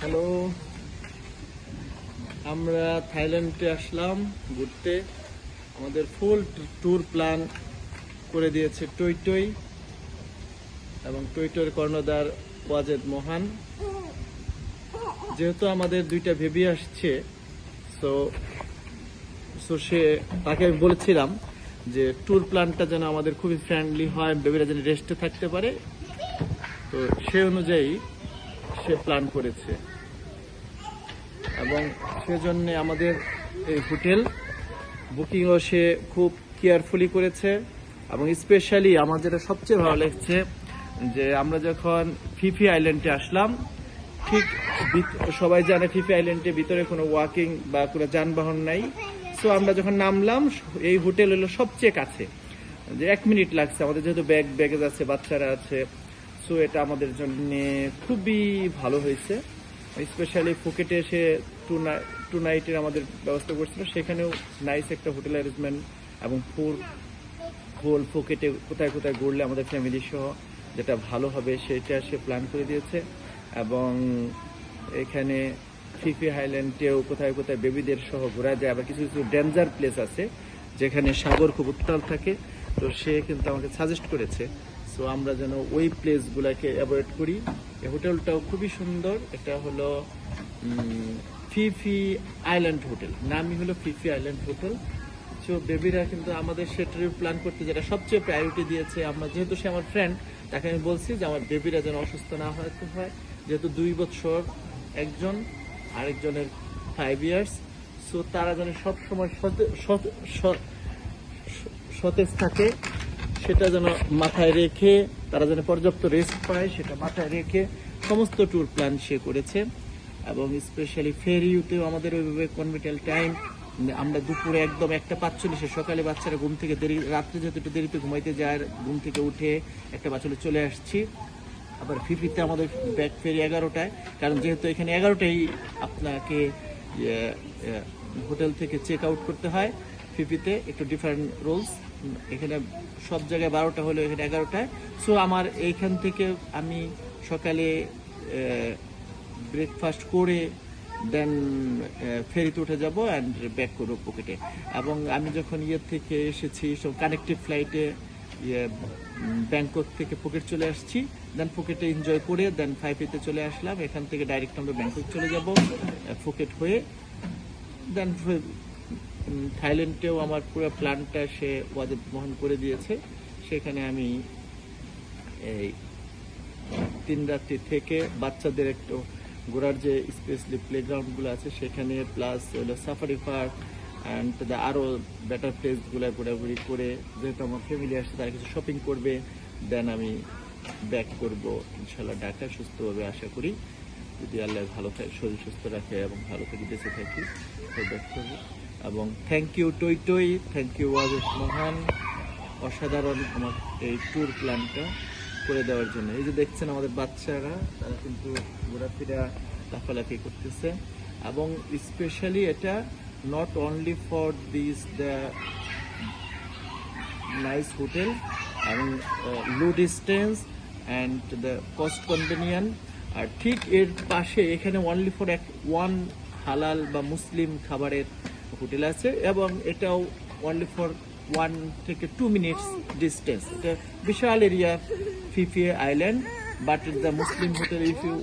Hello, আমরা থাইল্যান্ডে আসলাম ঘুরতে। আমাদের ফুল ট্যুর প্ল্যান করে দিয়েছে টই টই, এবং টই টইয়ের কর্ণধার ওয়াজেদ মোহান। যেহেতু আমাদের দুইটা বেবি আসছে, সো তাকে আমি বলেছিলাম যে ট্যুর প্ল্যানটা যেন আমাদের খুবই ফ্রেন্ডলি হয়, বেবিরা যেন রেস্টে থাকতে পারে। তো সে অনুযায়ী সে প্ল্যান করেছে, এবং সেজন্য আমাদের এই হোটেল বুকিংও সে খুব কেয়ারফুলি করেছে। এবং স্পেশালি আমার যেটা সবচেয়ে ভালো লাগছে, যে আমরা যখন ফিফি আইল্যান্ডে আসলাম, ঠিক সবাই জানে ফিফি আইল্যান্ডের ভিতরে কোনো ওয়াকিং বা কোনো যানবাহন নাই। সো আমরা যখন নামলাম, এই হোটেল হলো সবচেয়ে কাছে, যে 1 মিনিট লাগছে আমাদের, যেহেতু ব্যাগেজ আছে, বাচ্চারা আছে। সো এটা আমাদের জন্য খুবই ভালো হয়েছে। স্পেশালি ফুকেটে এসে টু নাইটের আমাদের ব্যবস্থা করছিল, সেখানেও নাইস একটা হোটেল অ্যারেঞ্জমেন্ট, এবং হোল ফুকেটে কোথায় কোথায় ঘুরলে আমাদের ফ্যামিলি সহ যেটা ভালো হবে সেটা সে প্ল্যান করে দিয়েছে। এবং এখানে ফিফি হাইল্যান্ডেও কোথায় কোথায় বেবিদের সহ ঘোরা যায়, আবার কিছু কিছু ডেঞ্জার প্লেস আছে যেখানে সাগর খুব উত্তাল থাকে। তো সে কিন্তু আমাকে সাজেস্ট করেছে, সো আমরা যেন ওই প্লেসগুলোকে অ্যাভয়েড করি। এই হোটেলটাও খুবই সুন্দর। এটা হলো ফিফি আইল্যান্ড হোটেল, নামই হলো ফিফি আইল্যান্ড হোটেল। সো বেবিরা কিন্তু আমাদের সে ট্রিপ প্ল্যান করতে যেটা সবচেয়ে প্রায়োরিটি দিয়েছে। আমরা যেহেতু সে আমার ফ্রেন্ড, তাকে আমি বলছি যে আমার বেবিরা যেন অসুস্থ না হয়, যেহেতু 2 বছর একজন, আরেকজনের 5 ইয়ার্স। সো তারা যেন সবসময় সতেজ থাকে, সেটা যেন মাথায় রেখে, তারা যেন পর্যাপ্ত রেস্ট পায় সেটা মাথায় রেখে সমস্ত ট্যুর প্ল্যান সে করেছে। এবং স্পেশালি ফেরিউতেও আমাদের ওইভাবে কনভিটাল টাইম, আমরা দুপুরে একদম 1:45 সকালে বাচ্চারা ঘুম থেকে রাত্রে যেহেতু একটু দেরিতে ঘুমাইতে যায়, ঘুম থেকে উঠে 1:45 চলে আসছি। আবার ফিফিতে আমাদের ব্যাক ফেরি 11টায়, কারণ যেহেতু এখানে 11টায় আপনাকে হোটেল থেকে চেক আউট করতে হয়। ফিফিতে একটু ডিফারেন্ট রুলস, এখানে সব জায়গায় 12টা হলো, এখানে 11টায়। সো আমার এইখান থেকে আমি সকালে ব্রেকফাস্ট করে দেন ফেরিতে উঠে যাব অ্যান্ড ব্যাক করবো পকেটে। এবং আমি যখন থেকে এসেছি, সব কানেক্টিভ ফ্লাইটে ব্যাংকক থেকে ফুকেট চলে আসছি, দেন ফুকেটে এনজয় করে দেন 5 চলে আসলাম। এখান থেকে ডাইরেক্ট আমরা ব্যাংকক চলে যাব ফুকেট হয়ে। দেন থাইল্যান্ডেও আমার পুরো প্ল্যানটা সে ওয়াজেদ মোহন করে দিয়েছে। সেখানে আমি এই 3 রাত্রি থেকে বাচ্চাদের একটু ঘোরার যে স্পেশালি প্লেগ্রাউন্ডগুলো আছে সেখানে, প্লাস হলো সাফারি পার্ক অ্যান্ড আরও বেটার প্লেসগুলো ঘোরাঘুরি করে, যেহেতু আমার ফ্যামিলি আসছে তারা কিছু শপিং করবে, দেন আমি ব্যাক করব ইনশাল্লাহ ঢাকায় সুস্থভাবে, আশা করি যদি আল্লাহ ভালো থাকে, শরীর সুস্থ রাখে এবং ভালো থেকে বেঁচে থাকি, তো ব্যাক করবো। এবং থ্যাংক ইউ টই টই, থ্যাংক ইউ ওয়াজেদ মোহান, অসাধারণ আমার এই ট্যুর প্ল্যানটা করে দেওয়ার জন্য। এই যে দেখছেন আমাদের বাচ্চারা, তারা কিন্তু ঘোরাফেরা লাফালাফি করতেছে। এবং স্পেশালি এটা not only for the nice hotel এবং low distance and the cost convenient. আর ঠিক এর পাশে এখানে অনলি ফর ওয়ান হালাল বা মুসলিম খাবারের হোটেল আছে, এবং এটাও অনলি ফর 1 থেকে 2 মিনিটস ডিস্টেন্স। এটা বিশাল এরিয়া ফিফি island, but the Muslim hotel, if you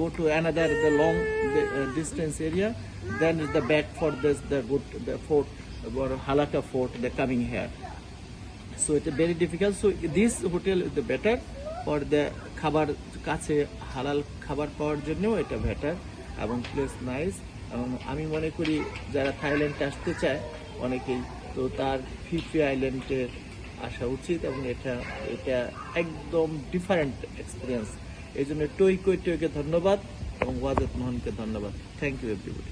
go to another the long distance area, then the back for the fort or Halaka fort, the coming here. So it's very difficult. So this hotel is the better for the খাবার কাছে হালাল খাবার পাওয়ার জন্য, এটা better এবং place nice. এবং আমি মনে করি যারা থাইল্যান্ডে আসতে চায় অনেকেই, তো তার ফিফি আইল্যান্ডের আসা উচিত। এবং এটা একদম ডিফারেন্ট এক্সপিরিয়েন্স। এই জন্য টইকে ধন্যবাদ এবং ওয়াজেদ মোহনকে ধন্যবাদ। Thank you everybody.